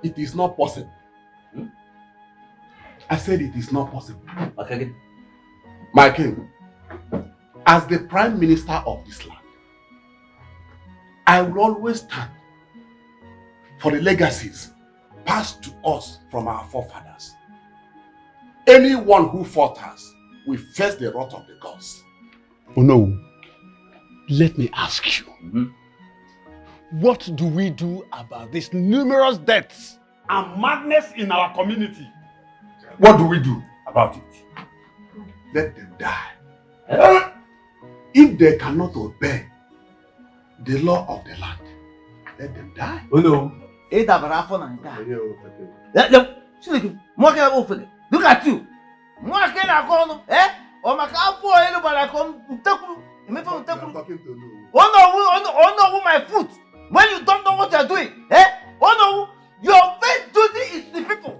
It is not possible. I said it is not possible. Okay. My king, as the prime minister of this land, I will always stand for the legacies passed to us from our forefathers. Anyone who falters will face the wrath of the gods. Oh no. Let me ask you. What do we do about these numerous deaths and madness in our community? What do we do about it? Let them die. If they cannot obey the law of the land, let them die. Oh no. Look at you. Oh no, my foot. When you don't know what you're doing, oh no, your first duty is to the people.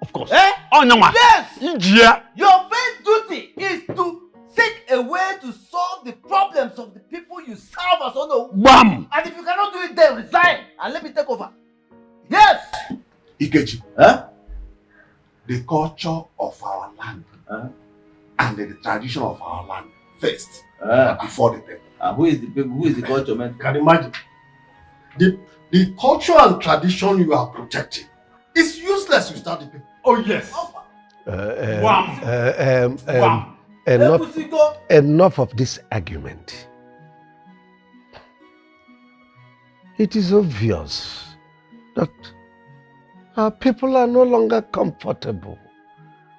Of course. Oh no, man. Yes. Yeah. Your first duty is to seek a way to solve the problems of the people you serve as oh no. Bam. And if you cannot do it, then resign and let me take over. Yes. Ikechi. The culture of our land and the tradition of our land first before the people. Who is the people? Who is the culture, man? Can you imagine? The culture and tradition you are protecting is useless without the people. Oh yes. Enough of this argument. It is obvious that our people are no longer comfortable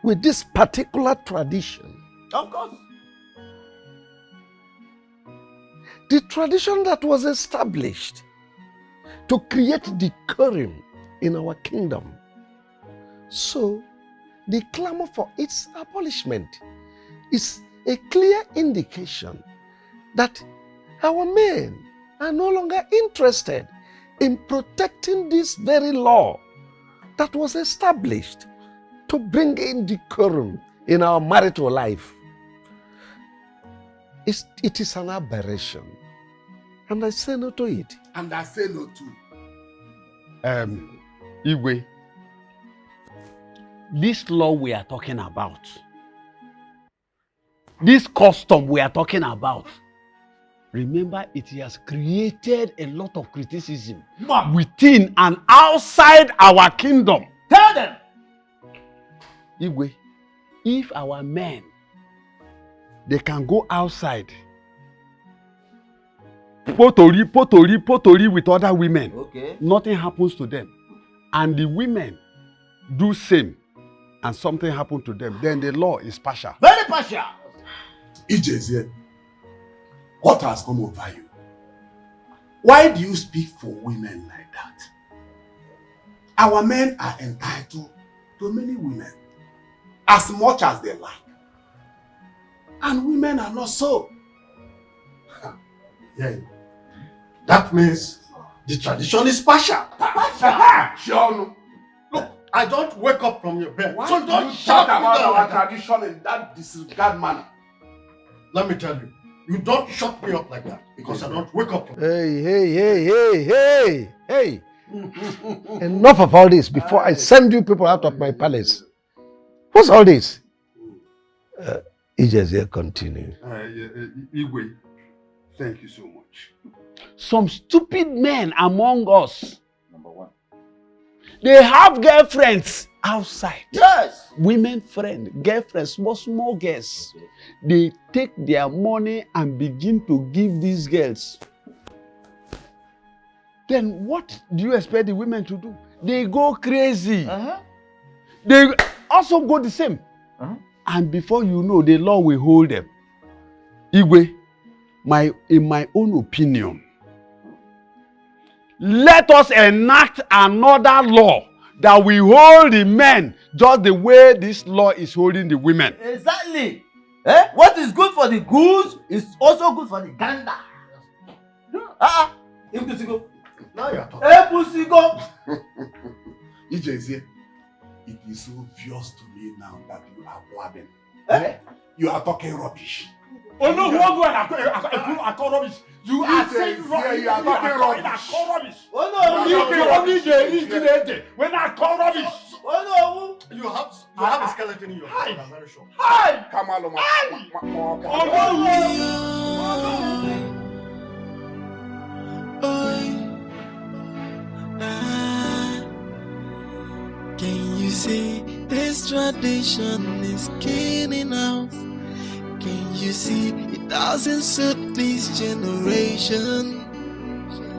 with this particular tradition. Of course. The tradition that was established to create decorum in our kingdom. So, the clamor for its abolishment is a clear indication that our men are no longer interested in protecting this very law that was established to bring in decorum in our marital life. It is an aberration, and I say no to it. And I say no to. Igwe, this law we are talking about, this custom we are talking about, remember it has created a lot of criticism within and outside our kingdom. Tell them. Igwe, if our men, they can go outside, potori with other women, okay, nothing happens to them, and the women do same, and something happened to them, then the law is partial. Very partial. Ijezie, what has come over you? Why do you speak for women like that? Our men are entitled to many women, as much as they like. And women are not so. Yeah. That means the tradition is partial. Sure. Look, I don't wake up from your bed. Why so do don't you shout talk about our like that. tradition in that disregard manner? Let me tell you, you don't shut me up like that because I don't wake up from Hey. Enough of all this before I send you people out of my palace. What's all this? Ijezie, continue. Igwe, thank you so much. Some stupid men among us, Number one. they have girlfriends outside. Yes. Women friends, girlfriends, small girls. They take their money and begin to give these girls. Then what do you expect the women to do? They go crazy. They also go the same. And before you know, the law will hold them. Igwe, in my own opinion, let us enact another law that will hold the men just the way this law is holding the women. Exactly. What is good for the goose is also good for the gander. Ipusigo. Now you're talking. Ipusigo. Ijezie, it is obvious to me now that you are blabbing. You are talking rubbish. Oh no, who go and I call rubbish. You are saying rubbish. You are talking rubbish. I call rubbish. Oh no, You can only get when I call rubbish. Oh no. You have a skeleton in your head, I'm very sure. Hi! Come on, Loma. Oh no! Can you see this tradition is killing us? Can you see it doesn't suit this generation?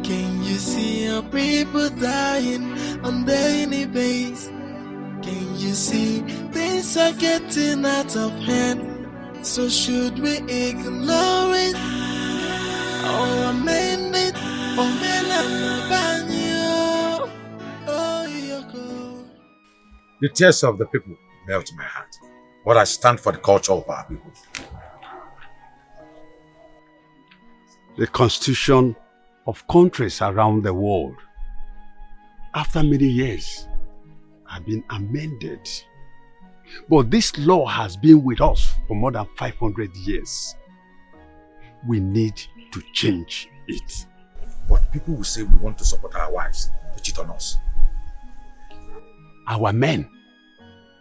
Can you see our people dying on daily basis? Can you see things are getting out of hand? So should we ignore it or amend it? The tears of the people melt my heart. But I stand for the culture of our people. The constitution of countries around the world, after many years, have been amended. But this law has been with us for more than 500 years. We need to change it. But people will say we want to support our wives to cheat on us. Our men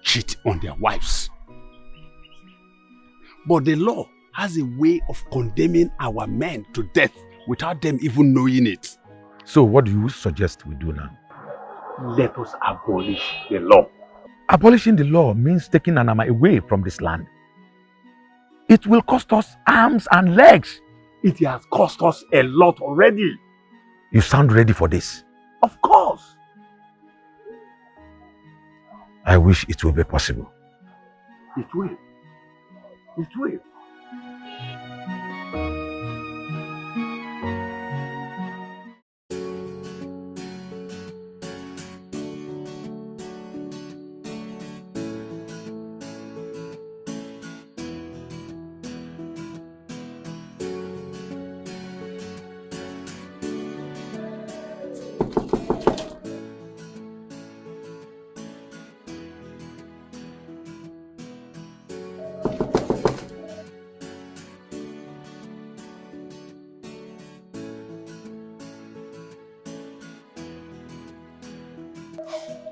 cheat on their wives. But the law has a way of condemning our men to death without them even knowing it. So what do you suggest we do now? Let us abolish the law. Abolishing the law means taking Anama away from this land. It will cost us arms and legs. It has cost us a lot already. You sound ready for this? Of course. I wish it will be possible. It will. It will.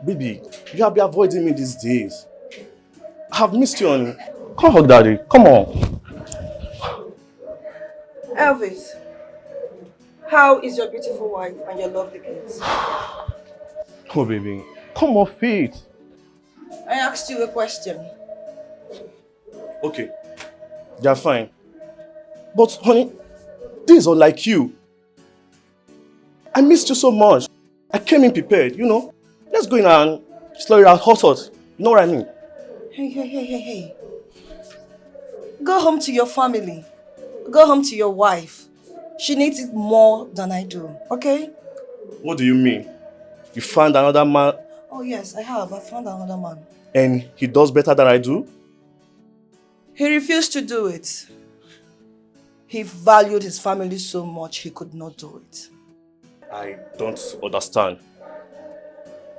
Baby, you have been avoiding me these days. I have missed you, Onny. Come hug Daddy. Come on. Elvis, how is your beautiful wife and your lovely kids? Oh, baby. Come off it. I asked you a question. Okay. They are fine. But, honey, this is unlike you. I missed you so much. I came in prepared, you know. Let's go in and slow it out hot. You know what I mean? Hey. Go home to your family. Go home to your wife. She needs it more than I do, okay? What do you mean? You found another man? Oh yes, I have. I found another man. And he does better than I do? He refused to do it. He valued his family so much he could not do it. I don't understand.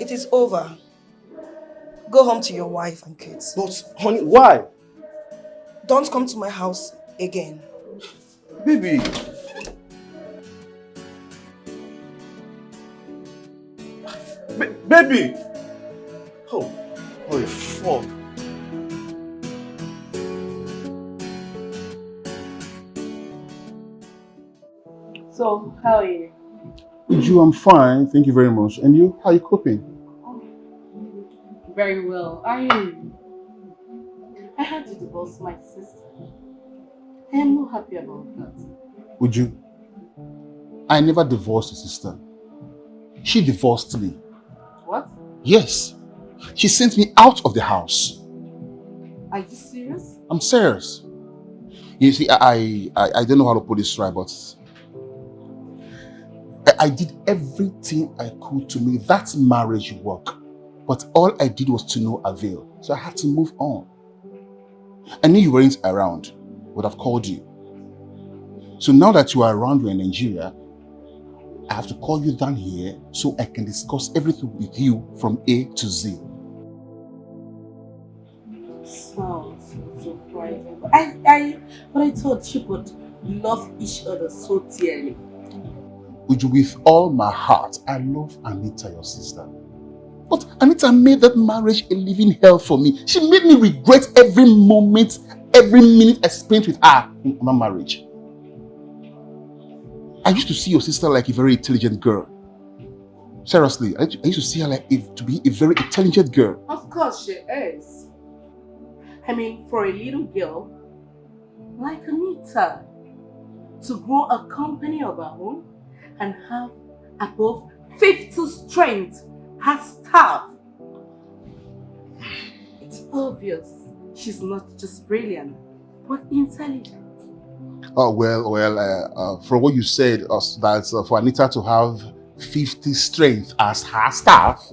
It is over. Go home to your wife and kids. But, honey, why? Don't come to my house again. Baby. Baby! Oh, holy fuck. So, how are you? Uju, I'm fine. Thank you very much. And you? How are you coping? Very well. I had to divorce my sister. I am not happy about that. Uju, I never divorced your sister. She divorced me. What? Yes. She sent me out of the house. Are you serious? I'm serious. You see, I don't know how to put this right, but I did everything I could to make that marriage work. But all I did was to no avail. So I had to move on. I knew you weren't around. Would have called you. So now that you are around, you're in Nigeria, I have to call you down here so I can discuss everything with you from A to Z. So marriage. But I thought you would love each other so dearly. With all my heart, I love Anita, your sister. But Anita made that marriage a living hell for me. She made me regret every moment, every minute I spent with her in my marriage. I used to see your sister like a very intelligent girl. Seriously, I used to see her like to be a very intelligent girl. Of course she is. I mean, for a little girl like Anita to grow a company of her own and have above 50 strength as staff. It's obvious she's not just brilliant, but intelligent. Oh, well, from what you said, that for Anita to have 50 strength as her staff,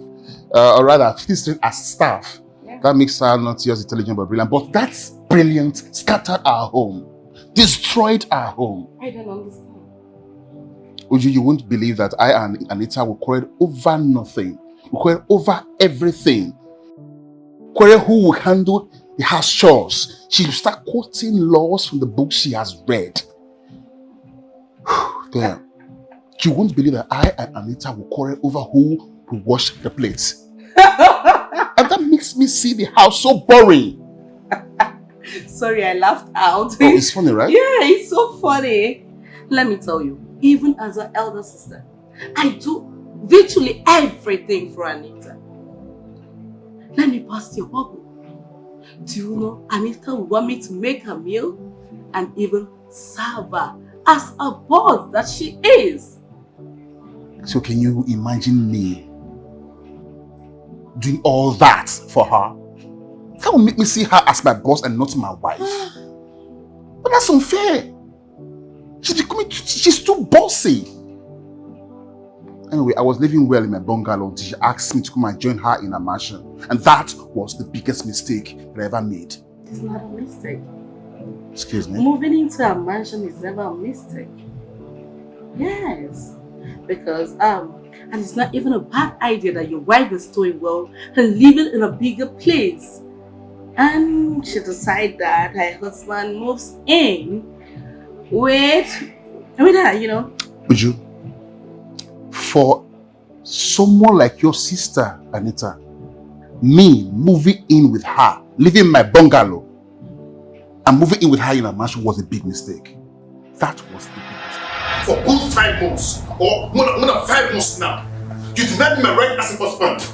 or rather 50 strength as staff, that makes her not just intelligent but brilliant. But that's brilliant scattered our home, destroyed our home. I don't understand. Uju, you won't believe that I and Anita will quarrel over nothing. We quarrel over everything. Quarrel who will handle the house chores. She will start quoting laws from the books she has read. Damn. You won't believe that I and Anita will quarrel over who will wash the plates. And that makes me see the house so boring. Sorry, I laughed out. Oh, it's funny, right? Yeah, it's so funny. Let me tell you, even as an elder sister, I do virtually everything for Anita. Let me pass your bubble. Do you know Anita would want me to make her meal and even serve her as a boss that she is? So can you imagine me doing all that for her? That will make me see her as my boss and not my wife. But that's unfair. She's too bossy. Anyway, I was living well in my bungalow until she asked me to come and join her in a mansion. And that was the biggest mistake that I ever made. It's not a mistake. Excuse me? Moving into a mansion is never a mistake. Yes. Because, and it's not even a bad idea that your wife is doing well and living in a bigger place. And she decided that her husband moves in with her, you know. Would you? For someone like your sister, Anita, me moving in with her, living in my bungalow, and moving in with her in a mansion was a big mistake. That was the big mistake. For good 5 months, or more than 5 months now, you denied me my right as a husband.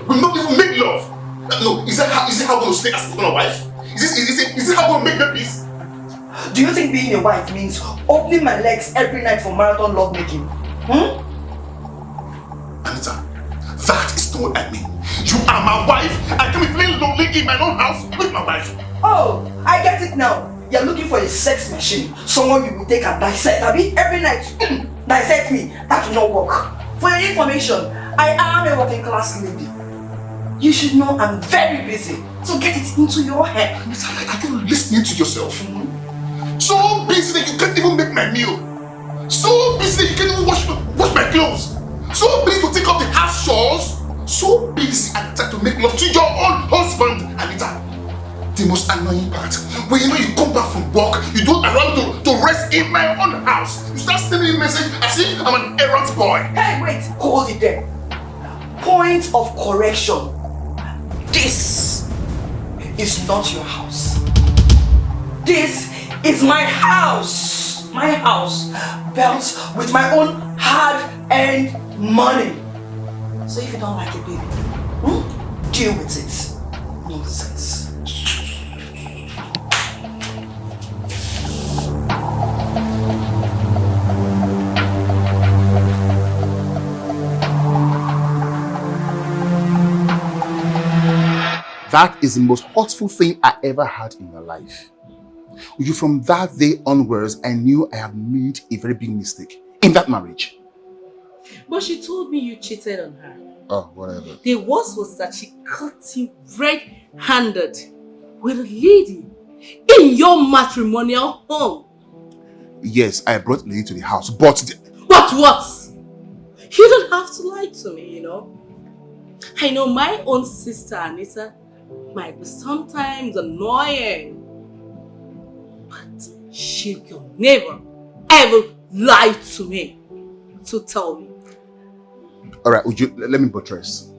We'll not even make love. No, is that how we're going to stay as a husband and wife? Is this how we're going to make the peace? Do you think being a wife means opening my legs every night for marathon lovemaking? Anita, that is not what I mean. You are my wife. I can be feeling lonely in my own house with my wife. Oh, I get it now. You're looking for a sex machine. Someone you will take and dissect. Every night, dissect me. That will not work. For your information, I am a working class lady. You should know I'm very busy. So get it into your head. Anita, are you listening to yourself? So busy that you can't even make my meal. So busy that you can't even wash my clothes. So busy to take up the house chores. So busy and try to make love to your own husband, Anita. The most annoying part, when you know you come back from work, you don't allow me to rest in my own house. You start sending me message as if I'm an errand boy. Hey, wait, hold it there. Point of correction. This is not your house. This is my house. My house, built with my own hard-earned money. So if you don't like it, baby, deal with it. Nonsense. That is the most hurtful thing I ever had in my life. From that day onwards, I knew I had made a very big mistake in that marriage. But she told me you cheated on her. Oh, whatever. The worst was that she caught you red-handed with a lady in your matrimonial home. Yes, I brought a lady to the house, but... But what? You don't have to lie to me, you know. I know my own sister, Anita, might be sometimes annoying. she could never, ever lie to me. So tell me. Alright, let me buttress.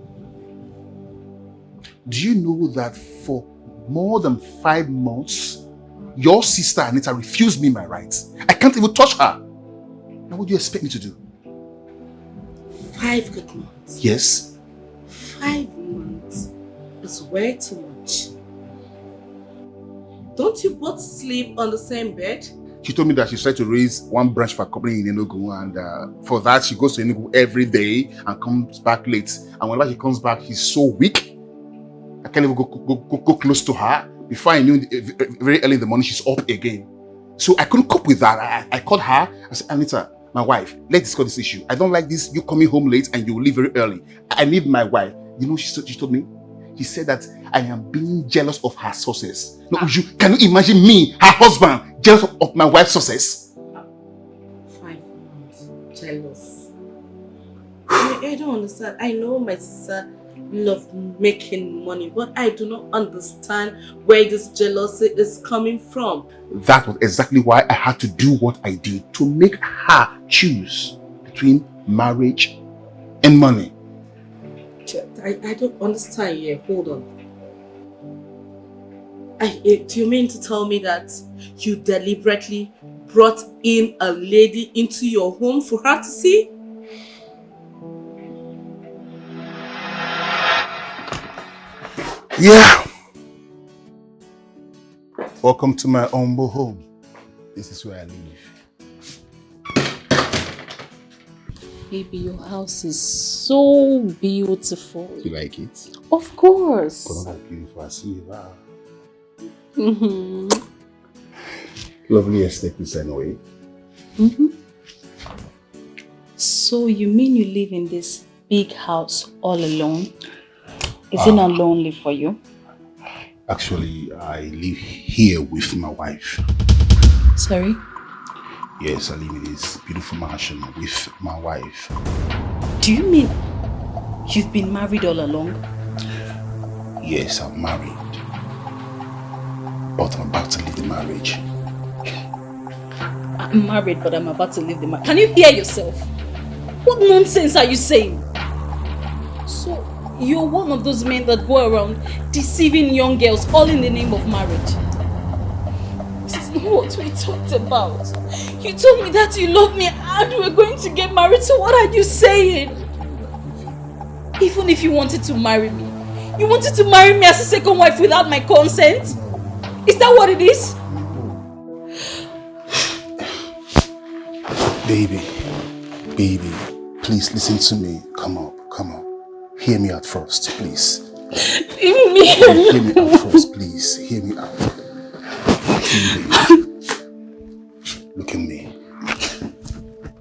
Do you know that for more than 5 months, your sister Anita refused me my rights? I can't even touch her. Now what do you expect me to do? 5 good months? Yes. 5 months is way too much. Don't you both sleep on the same bed? She told me that she's trying to raise one branch for a company in Enugu, and for that she goes to Enugu every day and comes back late. And whenever she comes back, she's so weak. I can't even go close to her. Before I knew, very early in the morning, she's up again. So I couldn't cope with that. I called her. I said, Anita, my wife, let's discuss this issue. I don't like this, you coming home late and you leave very early. I need my wife. You know she told me? She said that I am being jealous of her success. No, can you imagine me, her husband, jealous of my wife's success? 5 months. Jealous. I don't understand. I know my sister loves making money, but I do not understand where this jealousy is coming from. That was exactly why I had to do what I did, to make her choose between marriage and money. I don't understand here. Hold on. Do you mean to tell me that you deliberately brought in a lady into your home for her to see? Yeah. Welcome to my humble home. This is where I live. Baby, your house is so beautiful. You like it? Of course. But not that beautiful as you are. Mm-hmm. Lovely aesthetics anyway. Mm-hmm. So you mean you live in this big house all alone? Is it not lonely for you? Actually, I live here with my wife. Sorry? Yes, I live in this beautiful mansion with my wife. Do you mean you've been married all along? Yes, I'm married. But I'm about to leave the marriage. I'm married, but I'm about to leave the marriage. Can you hear yourself? What nonsense are you saying? So, you're one of those men that go around deceiving young girls all in the name of marriage. This is not what we talked about. You told me that you love me and we were going to get married, so what are you saying? Even if you wanted to marry me, you wanted to marry me as a second wife without my consent? Is that what it is? Baby, please listen to me. Come on. Hear me out first, please. Leave me alone. Hear me out first, please. Hear me out. Baby, look at me.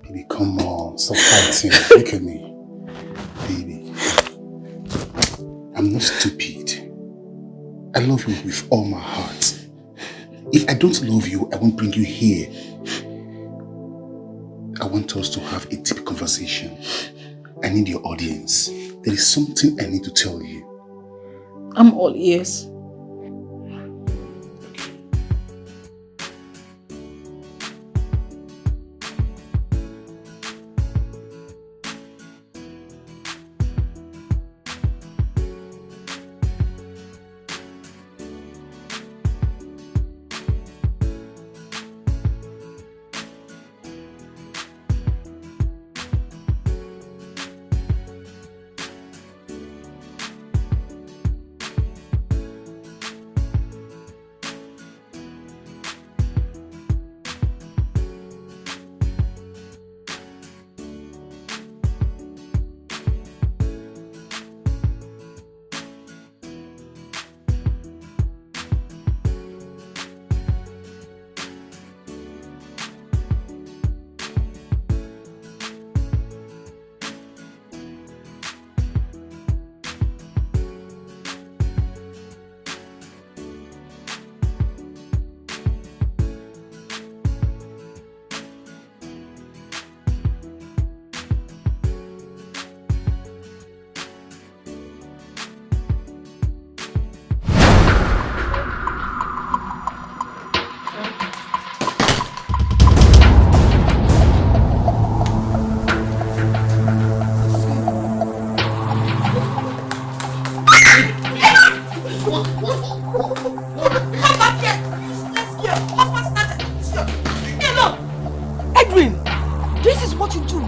Baby, come on. Stop fighting. Look at me. Baby, I'm not stupid. I love you with all my heart. If I don't love you, I won't bring you here. I want us to have a deep conversation. I need your audience. There is something I need to tell you. I'm all ears.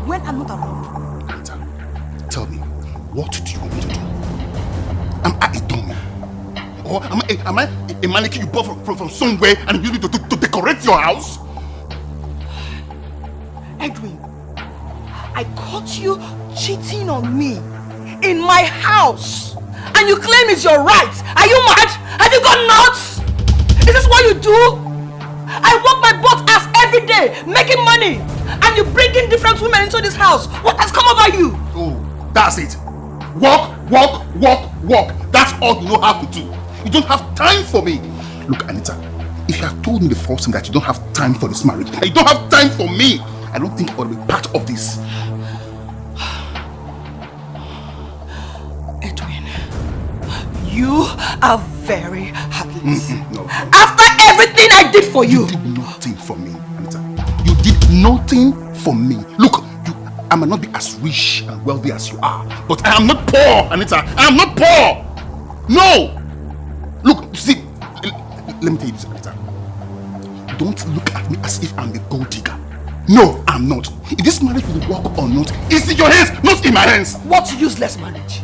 when I'm not around. Anita, tell me, what do you want me to do? Am I a dummy? Or am I a mannequin you bought from somewhere and you need to decorate your house? Edwin, I caught you cheating on me in my house. And you claim it's your right. Are you mad? Have you gone nuts? Is this what you do? I work my butt ass every day, making money. And you bring in different women into this house. What has come over you? Oh, that's it. Walk. That's all you know how to do. You don't have time for me. Look, Anita, if you have told me the first time that you don't have time for this marriage, and you don't have time for me, I don't think I will be part of this. Edwin, you are very heartless. No. After everything I did for you. You did nothing for me, Anita. You did nothing for me. Look, I might not be as rich and wealthy as you are, but I am not poor, Anita. I am not poor. No. Look, see, let me tell you this, Anita. Don't look at me as if I'm a gold digger. No, I'm not. If this marriage will work or not, it's in your hands, not in my hands. What useless marriage?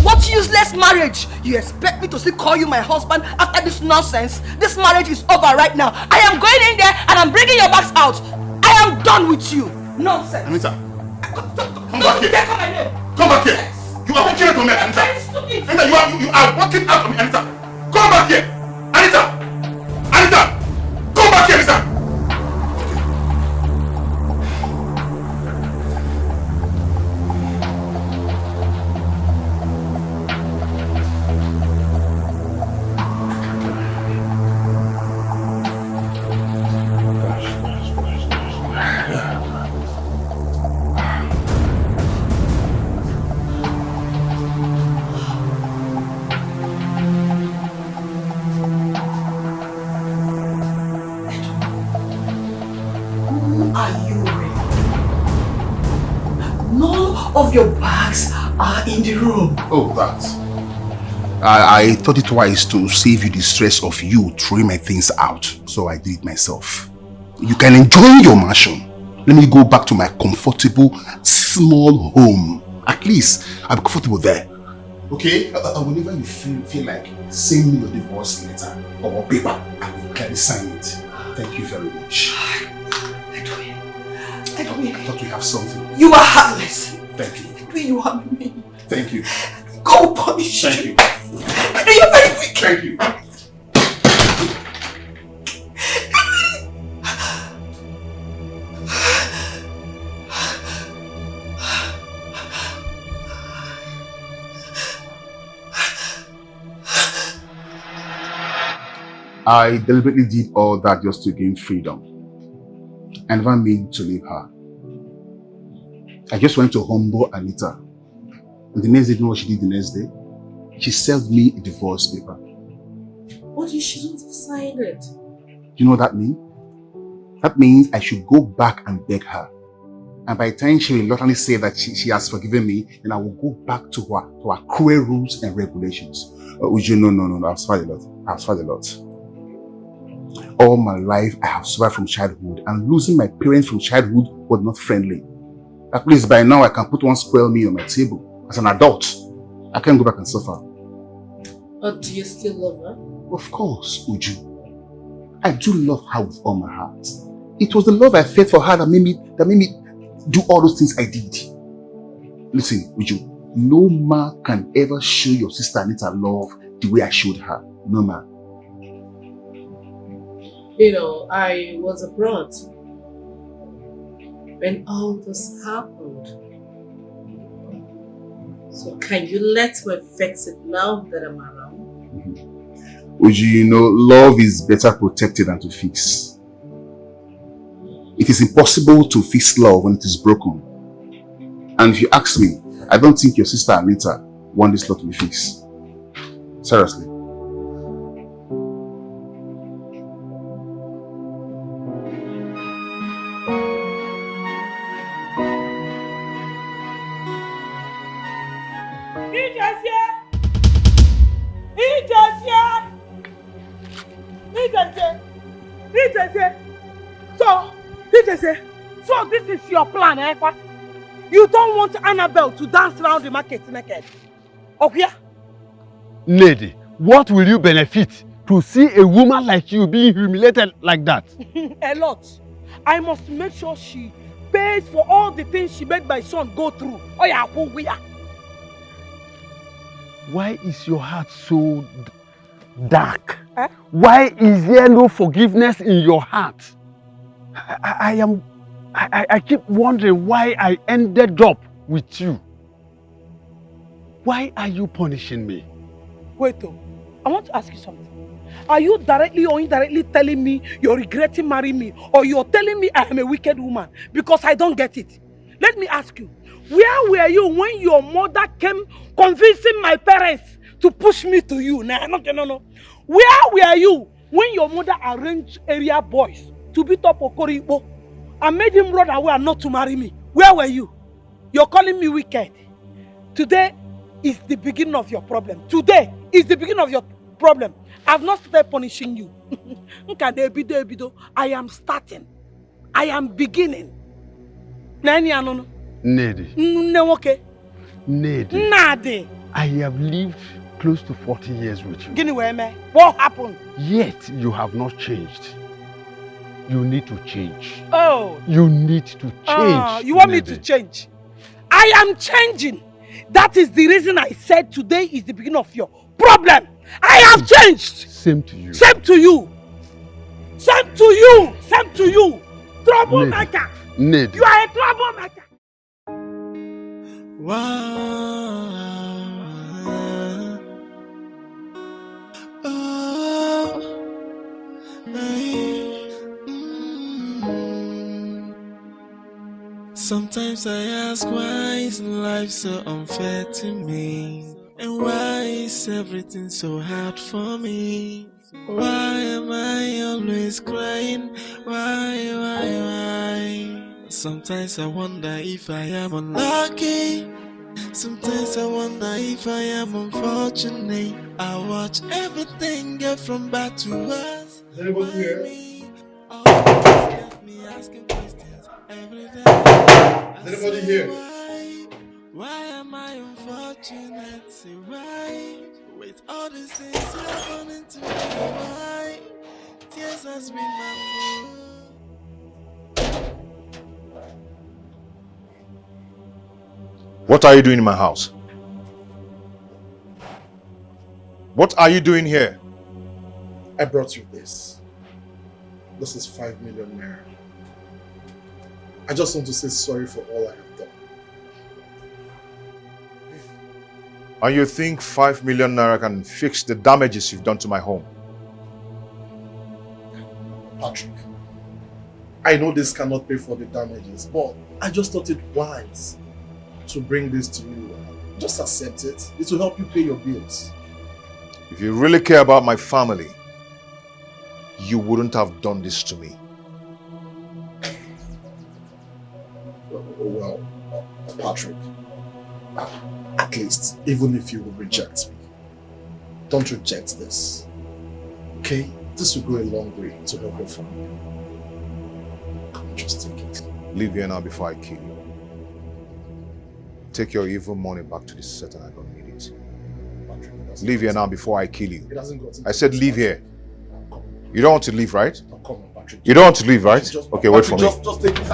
What useless marriage? You expect me to still call you my husband after this nonsense? This marriage is over right now. I am going in there and I'm bringing your bags out. I am done with you. Nonsense. Anita, come back here. Come back here. You are walking out on me, Anita. Anita, you are walking out on me, Anita. Come back here. Anita. Come back here, Anita. Your bags are in the room. Oh, that. I thought it wise to save you the stress of you throwing my things out, so I did it myself. You can enjoy your mansion. Let me go back to my comfortable, small home. At least I'll be comfortable there. Okay? Whenever you feel like sending me your divorce letter or paper, I will gladly sign it. Thank you very much. Edwin. I thought we have something. You are heartless. Thank you. You are me. Thank you. Go punish Thank you. you. You're very weak. Thank you. I deliberately did all that just to gain freedom. I never meant to leave her. I just went to humble Anita. And the next day, you know what she did the next day? She served me a divorce paper. But you shouldn't have signed it. You know what that means? That means I should go back and beg her. And by the time she will reluctantly say that she has forgiven me, then I will go back to her cruel rules and regulations. Uju, no. I've suffered a lot. All my life, I have suffered from childhood, and losing my parents from childhood was not friendly. At least by now, I can put one square meal on my table. As an adult, I can't go back and suffer. But do you still love her? Of course, Uju. I do love her with all my heart. It was the love I felt for her that made me do all those things I did. Listen, Uju, no man can ever show your sister Anita love the way I showed her. No man. You know, I was abroad when all this happened. So can you let me fix it now that I'm around? Uju, you know, love is better protected than to fix. It is impossible to fix love when it is broken. And if you ask me, I don't think your sister Anita wants this love to be fixed. Seriously. So this is your plan, eh? You don't want Annabelle to dance around the market naked. Okay? Lady, what will you benefit to see a woman like you being humiliated like that? A lot. I must make sure she pays for all the things she made my son go through. Oh yeah, why is your heart so dark? Why is there no forgiveness in your heart? I keep wondering why I ended up with you. Why are you punishing me? Wait though, I want to ask you something. Are you directly or indirectly telling me you're regretting marrying me, or you're telling me I am a wicked woman? Because I don't get it. Let me ask you, where were you when your mother came convincing my parents to push me to you? No. Where were you when your mother arranged area boys to beat up Okoribo and made him run away and not to marry me? Where were you? You're calling me wicked. Today is the beginning of your problem. Today is the beginning of your problem. I've not started punishing you. I am starting. I am beginning. Nedi. Nadi. I have lived close to 40 years with you. What happened? Yet you have not changed. You need to change. Oh. You need to change. You want me to change? I am changing. That is the reason I said today is the beginning of your problem. I have changed. Same to you. Same to you. Same to you. Same to you. Troublemaker. Ned. You are a troublemaker. Sometimes I ask, why is life so unfair to me? And why is everything so hard for me? Why am I always crying? Why? Sometimes I wonder if I am unlucky. Sometimes I wonder if I am unfortunate. I watch everything get from bad to worse. Is anybody here? Me asking questions every day. Is anybody here? Why am I unfortunate? Say why? With all these things happening to me, why? Tears has been my food. What are you doing in my house? What are you doing here? I brought you this. This is 5 million naira. I just want to say sorry for all I have done. And you think 5 million naira can fix the damages you've done to my home? Patrick, I know this cannot pay for the damages, but I just thought it wise to bring this to you. Just accept it. It will help you pay your bills. If you really care about my family, you wouldn't have done this to me. Well, Patrick, at least, even if you will reject me, don't reject this. Okay? This will go a long way to help your family. Just take it. Leave here now before I kill you. Take your evil money back to the Satan. I don't need it. Patrick, leave here now before I kill you. It doesn't go to I said leave here. You don't want to leave, right? Come on, Patrick. You don't want to leave, right? Okay, wait for me. Just take it.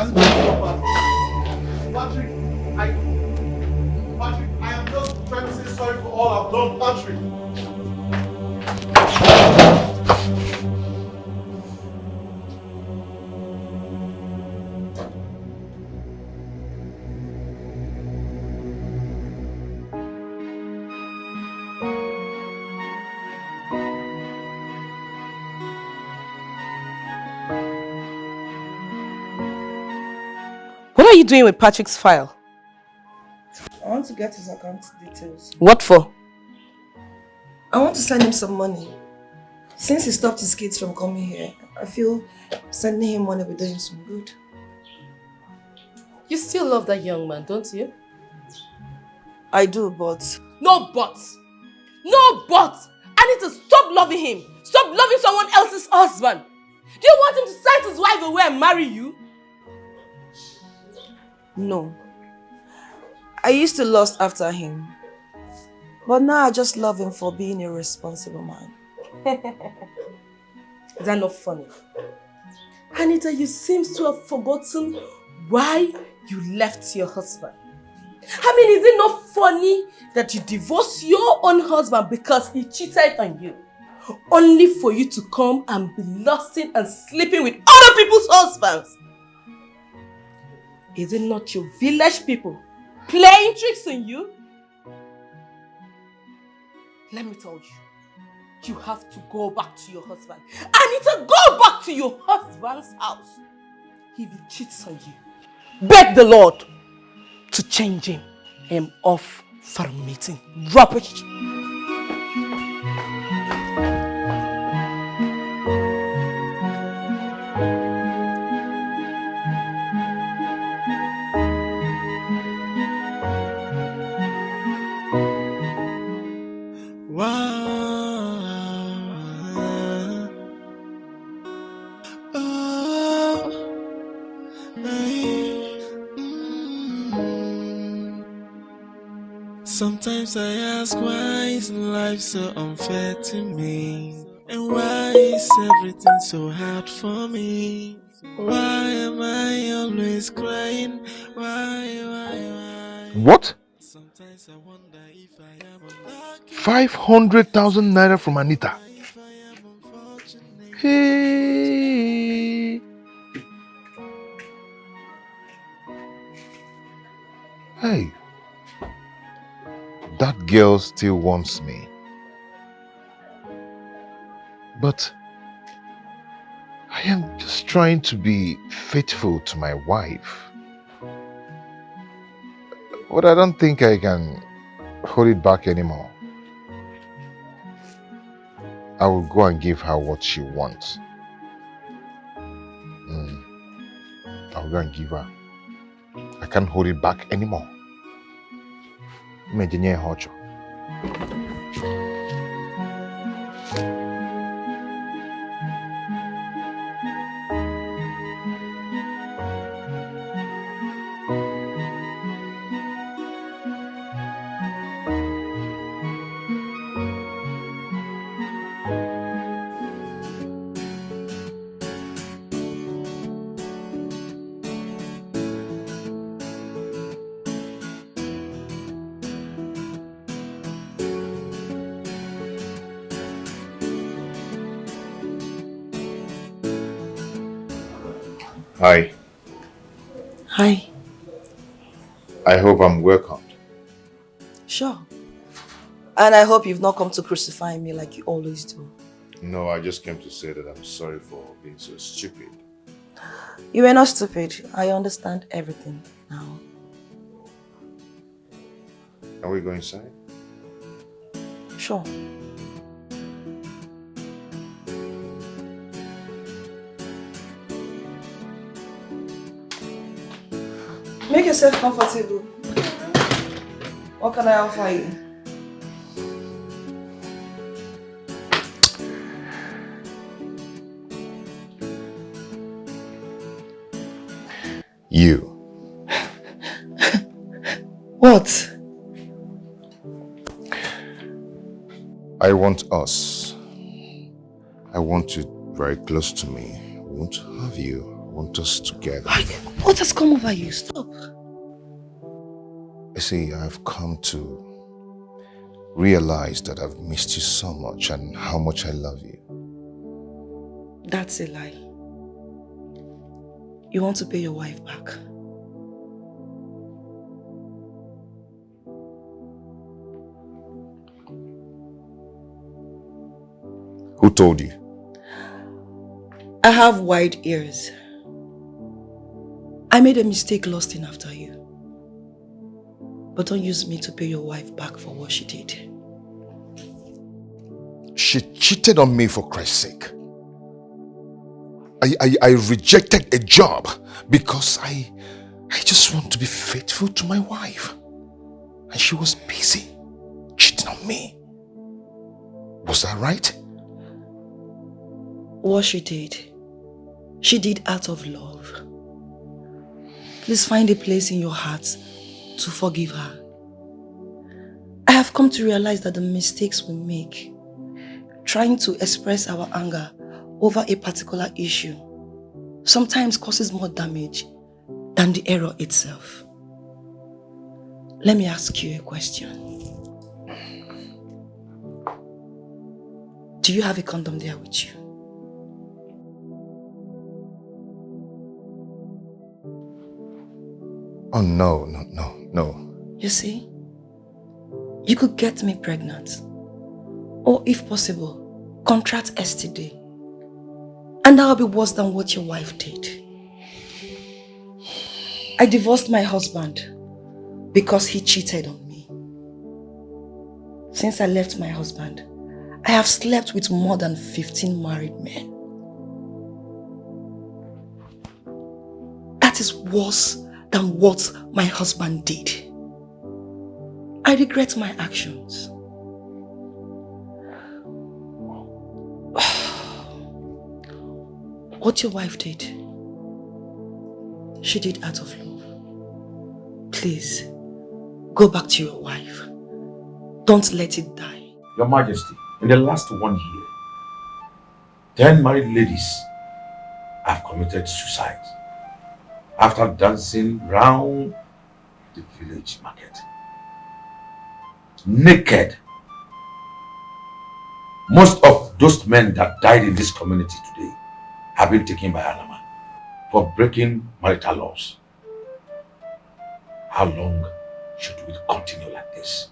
Patrick, I am just trying to say sorry for all I've done, Patrick. What are you doing with Patrick's file? I want to get his account details. What for? I want to send him some money. Since he stopped his kids from coming here, I feel sending him money will do him some good. You still love that young man, don't you? I do, but... No but! No but! I need to stop loving him! Stop loving someone else's husband! Do you want him to send his wife away and marry you? No. I used to lust after him. But now I just love him for being a responsible man. Is that not funny? Anita, you seem to have forgotten why you left your husband. I mean, is it not funny that you divorced your own husband because he cheated on you? Only for you to come and be lusting and sleeping with other people's husbands. Is it not your village people playing tricks on you? Let me tell you, you have to go back to your husband. Anita, go back to your husband's house. If he cheats on you, beg the Lord to change him off from meeting rubbish. Sometimes I ask, why is life so unfair to me? And why is everything so hard for me? Why am I always crying? Why? What? 500,000 naira from Anita. Hey. Hey. That girl still wants me. But I am just trying to be faithful to my wife. But I don't think I can hold it back anymore. I will go and give her what she wants. I'll go and give her. I can't hold it back anymore. Imagine Hocho. Hi. Hi. I hope I'm welcomed. Sure. And I hope you've not come to crucify me like you always do. No, I just came to say that I'm sorry for being so stupid. You were not stupid. I understand everything now. Can we go inside? Sure. Make yourself comfortable. What can I offer you? You. What? I want us. I want you very close to me. I want to have you. I want us together. What has come over you? Stop. You see, I've come to realize that I've missed you so much and how much I love you. That's a lie. You want to pay your wife back. Who told you? I have wide ears. I made a mistake lusting after you. But don't use me to pay your wife back for what she did. She cheated on me, for Christ's sake. I rejected a job because I just want to be faithful to my wife. And she was busy cheating on me. Was that right? What she did out of love. Please find a place in your heart to forgive her. have come to realize that the mistakes we make, trying to express our anger over a particular issue, sometimes causes more damage than the error itself. Let me ask you a question. Do you have a condom there with you? Oh, no. You see, you could get me pregnant, or if possible, contract STD. And that will be worse than what your wife did. I divorced my husband because he cheated on me. Since I left my husband, I have slept with more than 15 married men. That is worse than what my husband did. I regret my actions. What your wife did, she did out of love. Please, go back to your wife. Don't let it die. Your Majesty, in the last 1 year, 10 married ladies have committed suicide after dancing round the village market. Naked. Most of those men that died in this community today have been taken by Alama for breaking marital laws. How long should we continue like this?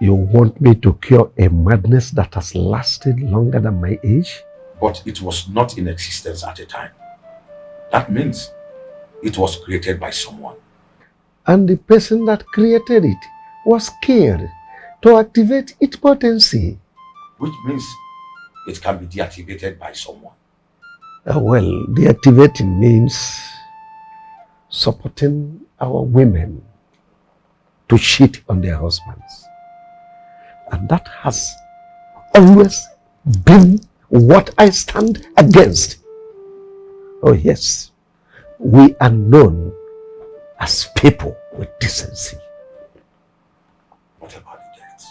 You want me to cure a madness that has lasted longer than my age? But it was not in existence at a time. That means it was created by someone. And the person that created it was scared to activate its potency. Which means it can be deactivated by someone. Well, deactivating means supporting our women to cheat on their husbands. And that has always been what I stand against. Oh yes, we are known as people with decency. What about the deaths?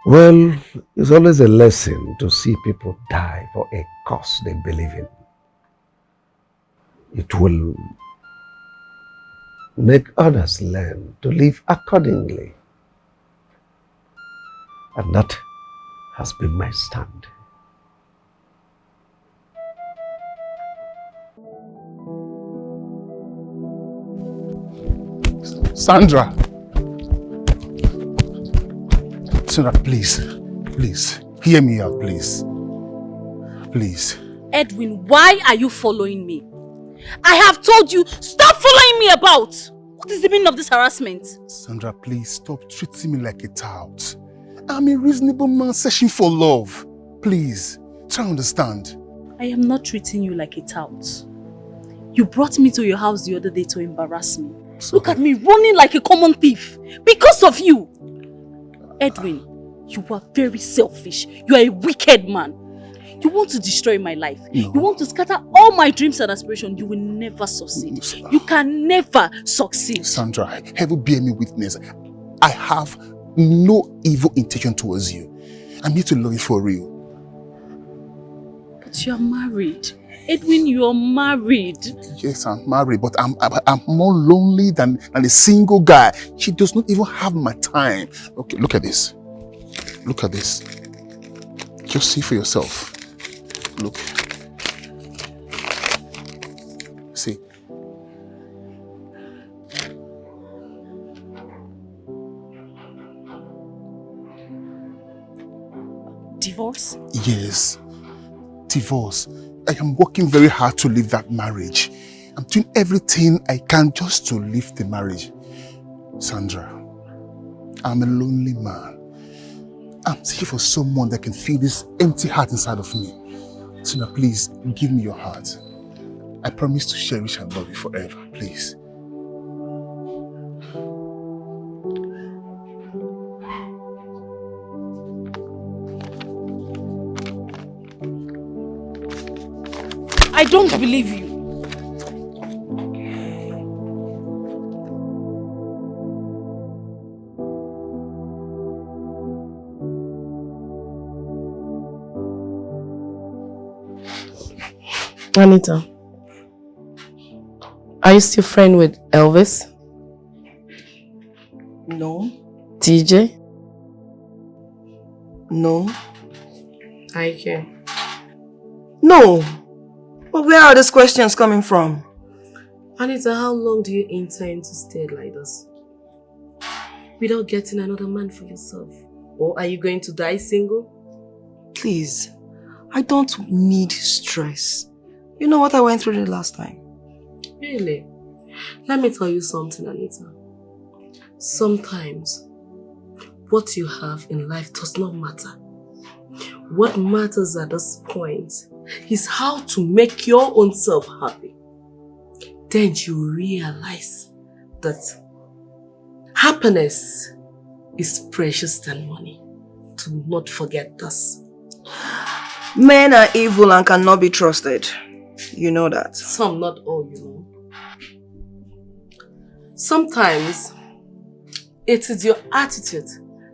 Well, it's always a lesson to see people die for a cause they believe in. It will make others learn to live accordingly. And that has been my stand. Sandra, please, hear me out, please. Please. Edwin, why are you following me? I have told you, stop following me about! What is the meaning of this harassment? Sandra, please stop treating me like a tout. I'm a reasonable man searching for love. Please, try to understand. I am not treating you like a tout. You brought me to your house the other day to embarrass me. Sorry. Look at me running like a common thief because of you. Edwin, you are very selfish. You are a wicked man. You want to destroy my life. No. You want to scatter all my dreams and aspirations. You will never succeed. You can never succeed. Sandra, heaven bear me witness. I have no evil intention towards you. I'm here to love you for real. But you're married. Edwin, you're married. Yes, I'm married, but I'm more lonely than a single guy. She does not even have my time. Okay, look at this. Look at this. Just see for yourself. Look. See. Divorce? Yes. Divorce. I am working very hard to leave that marriage. I'm doing everything I can just to leave the marriage. Sandra, I'm a lonely man. I'm seeking for someone that can fill this empty heart inside of me. Sandra, please, give me your heart. I promise to cherish and love you forever, please. I don't believe you. Anita, are you still friend with Elvis? No. DJ? No. Ike? No. But where are these questions coming from? Anita, how long do you intend to stay like this? Without getting another man for yourself? Or are you going to die single? Please, I don't need stress. You know what I went through the last time? Really? Let me tell you something, Anita. Sometimes, what you have in life does not matter. What matters at this point is how to make your own self happy. Then you realize that happiness is precious than money. Do not forget this. Men are evil and cannot be trusted. You know that. Some, not all, you know. Sometimes, it is your attitude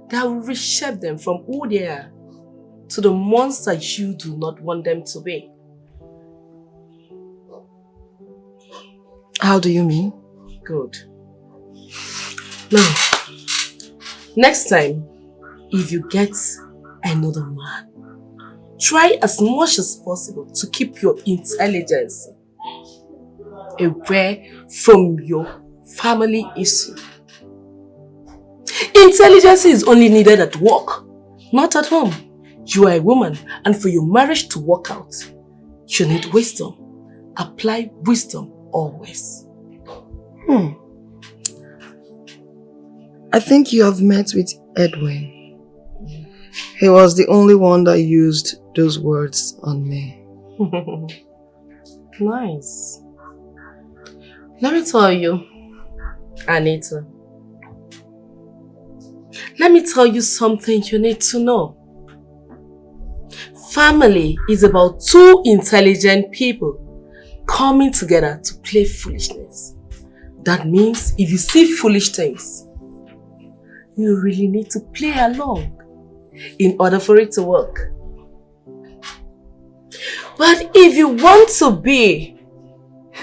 that will reshape them from who they are to the monster you do not want them to be. How do you mean? Good. Now, next time, if you get another man, try as much as possible to keep your intelligence away from your family issue. Intelligence is only needed at work, not at home. You are a woman, and for your marriage to work out, you need wisdom. Apply wisdom always. I think you have met with Edwin. He was the only one that used those words on me. Nice. Let me tell you, Anita. Let me tell you something you need to know. Family is about two intelligent people coming together to play foolishness. That means if you see foolish things, you really need to play along in order for it to work. But if you want to be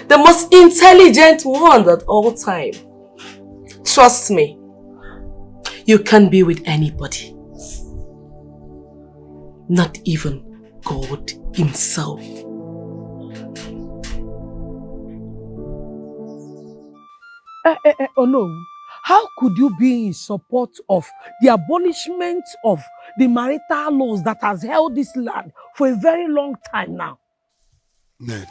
the most intelligent one at all time, trust me, you can be with anybody. Not even God himself. Oh no. How could you be in support of the abolishment of the marital laws that has held this land for a very long time now? Ned,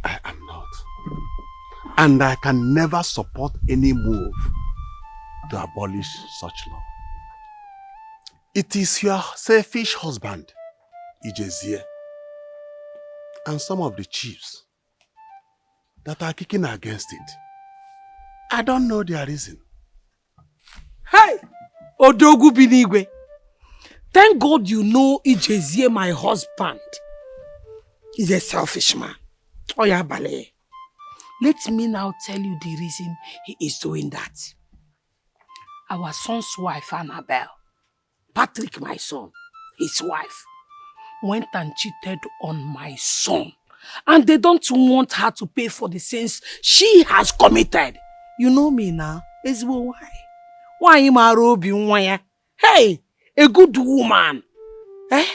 I am not. And I can never support any move to abolish such law. It is your selfish husband, Ijezie, and some of the chiefs that are kicking against it. I don't know their reason. Hey! Odogu Binigwe. Thank God you know Ijezie, my husband. He's a selfish man. Oh yeah, Bale. Let me now tell you the reason he is doing that. Our son's wife, Annabelle, Patrick, my son, his wife, went and cheated on my son. And they don't want her to pay for the sins she has committed. You know me now. Is why? Why am I robbing? Hey, a good woman. Eh?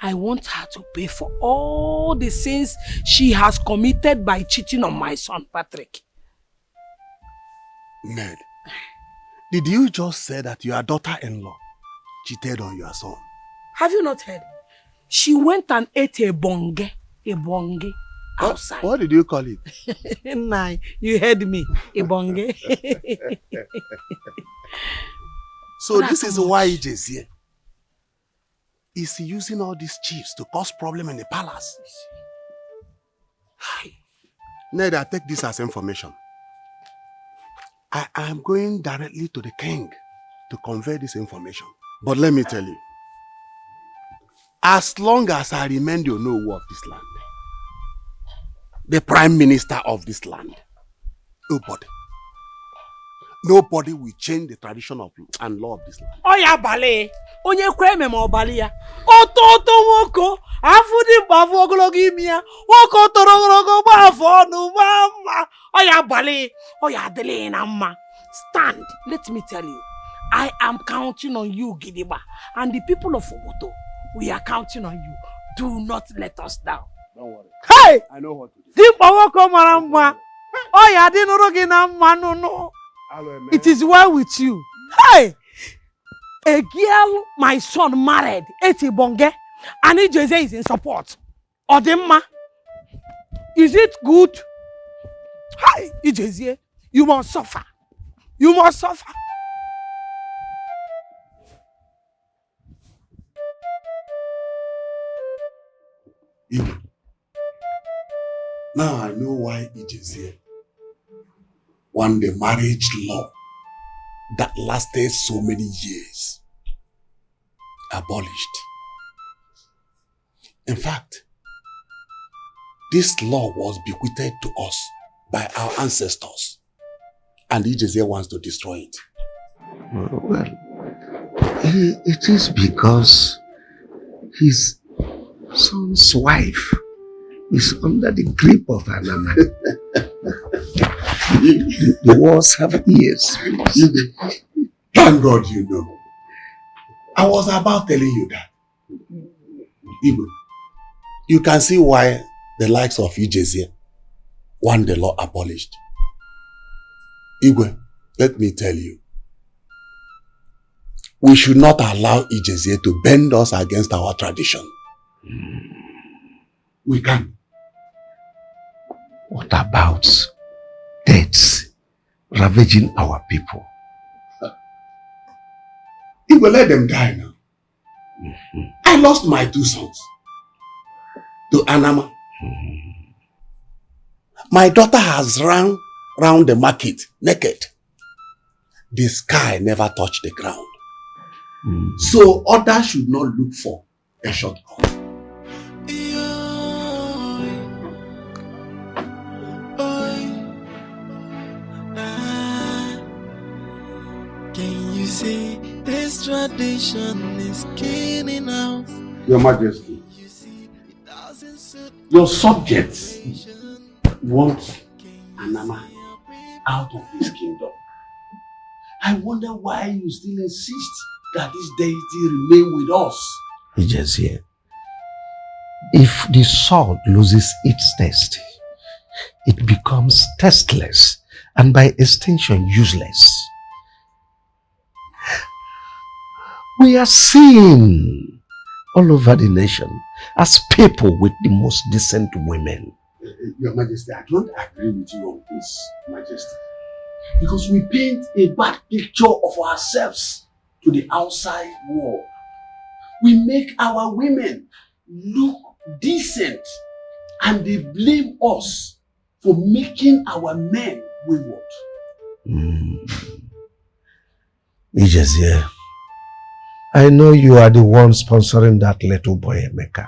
I want her to pay for all the sins she has committed by cheating on my son, Patrick. Ned, did you just say that your daughter-in-law cheated on your son? Have you not heard? She went and ate a bonge outside. What did you call it? Nah, you heard me. A bonge. So this is why Ijezie is using all these chiefs to cause problem in the palace. Ned, I take this as information. I am going directly to the king to convey this information. But let me tell you, as long as I remain the Onowu of this land, the prime minister of this land, nobody, nobody will change the tradition of and law of this land. Oh ya bale. Onye kwe me ma obali ya. Ototo woko. Afu di bafu ogologo imi ya. Woko torogologo bafu onu mama. Oh ya bale. Oh ya dele na mma. Stand. Let me tell you. I am counting on you, Gidiba. And the people of Obodo, we are counting on you. Do not let us down. Don't worry. Hey! I know what to do. Dimpa woko maramba. Oh ya di norogi na mma no. It is well with you. Hey! A girl my son married, Eti Bonge, and Ijeze is in support. Odemma. Is it good? Hey, Ijeze, you must suffer. You must suffer. Even. Now I know why it is here. Won the marriage law that lasted so many years abolished. In fact, this law was bequeathed to us by our ancestors, and Ijeze wants to destroy it. Well, it is because his son's wife is under the grip of Anama. The wars have ears. Thank God you know. I was about telling you that. Igwe, you can see why the likes of Ijeze want the law abolished. Igwe, let me tell you. We should not allow Ijeze to bend us against our tradition. We can. What about deaths ravaging our people? He will let them die now. I lost my 2 sons to Anama. My daughter has run round the market naked. The sky never touched the ground. So others should not look for a shortcut. Can you see this tradition is killing us? Your Majesty, your subjects want Anama out of this kingdom. I wonder why you still insist that this deity remain with us. Ijeze, if the sword loses its taste, it becomes tasteless and by extension useless. We are seen all over the nation as people with the most decent women. Your Majesty, I don't agree with you on this, Majesty. Because we paint a bad picture of ourselves to the outside world. We make our women look decent and they blame us for making our men wayward. Ijeze, I know you are the one sponsoring that little boy, Emeka.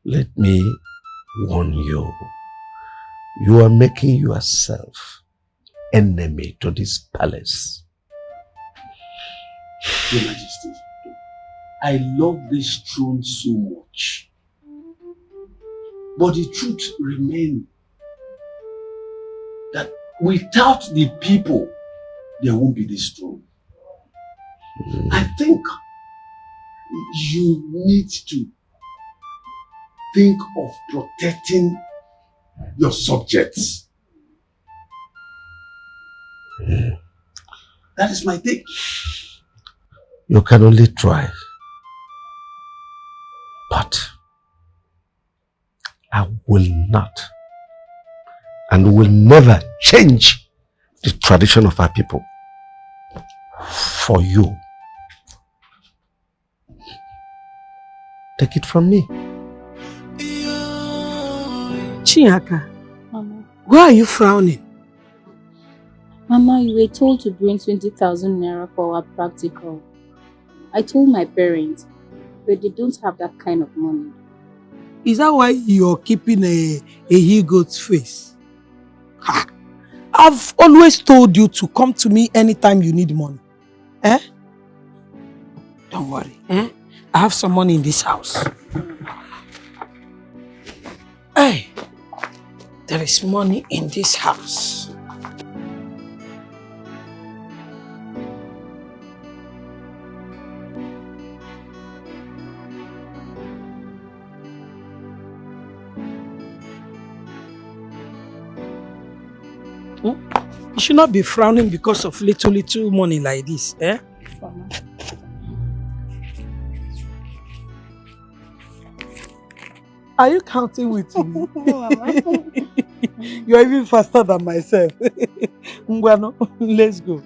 Let me warn you. You are making yourself enemy to this palace. Your Majesty, I love this throne so much. But the truth remains that without the people, there won't be this throne. I think you need to think of protecting your subjects. That is my take. You can only try. But I will not and will never change the tradition of our people for you. Take it from me. Chiaka, Mama. why are you frowning? Mama, you were told to bring 20,000 naira for our practical. I told my parents, but they don't have that kind of money. Is that why you're keeping a he-goat's face? Ha! I've always told you to come to me anytime you need money. Eh? Don't worry. Eh? I have some money in this house. Hey, there is money in this house. You should not be frowning because of little money like this, eh? Are you counting with me? You're even faster than myself. Ngwano, let's go.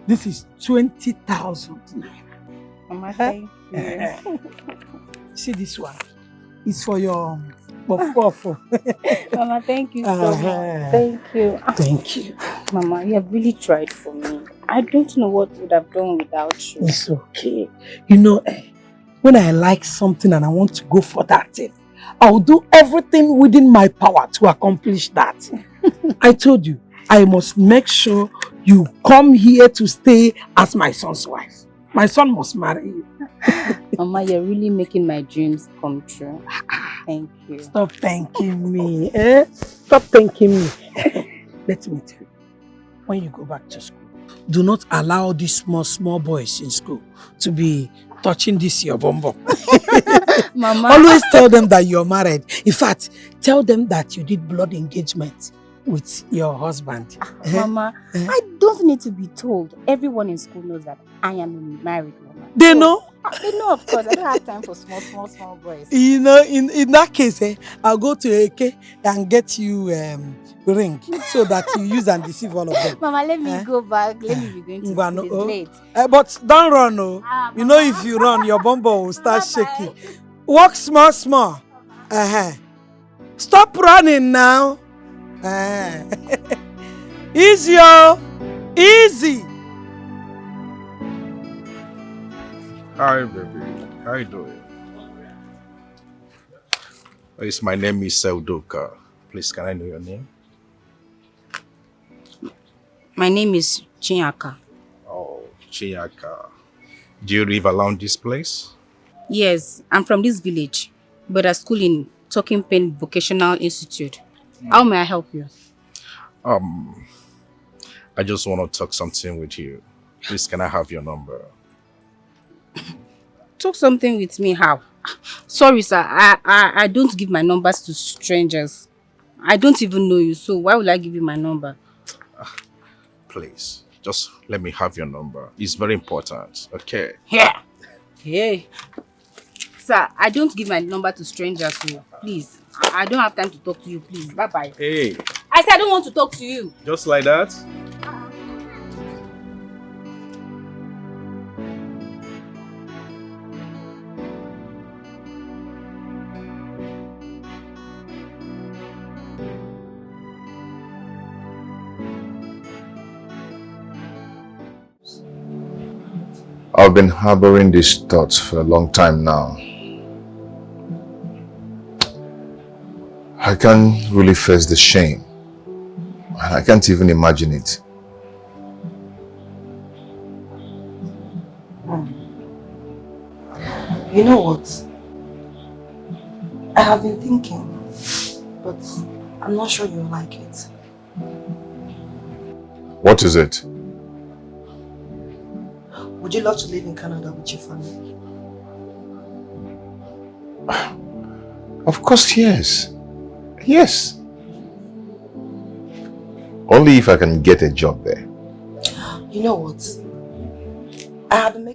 This is 20,000 naira. Mama, thank you. See this one? It's for your puff. Mama, thank you so much. Thank you. Thank you. Mama, you have really tried for me. I don't know what would have done without you. It's okay. You know, when I like something and I want to go for that thing, I'll do everything within my power to accomplish that. I told you, I must make sure you come here to stay as my son's wife. My son must marry you. Mama, you're really making my dreams come true. Thank you. Stop thanking me. Stop thanking me. Let me tell you, when you go back to school, do not allow these small boys in school to be touching this your bumbo. Mama. Always tell them that you're married. In fact, tell them that you did blood engagement with your husband. Mama, I don't need to be told. Everyone in school knows that I am a married woman. They know? They know, of course. I don't have time for small boys. You know, in that case, I'll go to AK and get you ring so that you use and deceive all of them. Mama, let me go back. Let me be going to school. It's late. But don't run, no. You know, if you run, your bumbo will start shaking. Walk small. Stop running now. Easy, easy. Hi, baby. How you doing? My name is Seldoka. Please, can I know your name? My name is Chinyaka. Oh, Chinyaka. Do you live around this place? Yes, I'm from this village, but I school in Talking Pen Vocational Institute. How may I help you? I just want to talk something with you. Please, can I have your number? Talk something with me, how? Sorry, sir. I don't give my numbers to strangers. I don't even know you, so why would I give you my number? Please, just let me have your number. It's very important, okay? Yeah. Hey. Sir, I don't give my number to strangers, so please. I don't have time to talk to you, please. Bye-bye. Hey. I said I don't want to talk to you. Just like that? I've been harboring these thoughts for a long time now. I can't really face the shame. I can't even imagine it. You know what? I have been thinking, but I'm not sure you'll like it. What is it? Would you love to live in Canada with your family? Of course, yes. Yes. Only if I can get a job there. You know what? I have been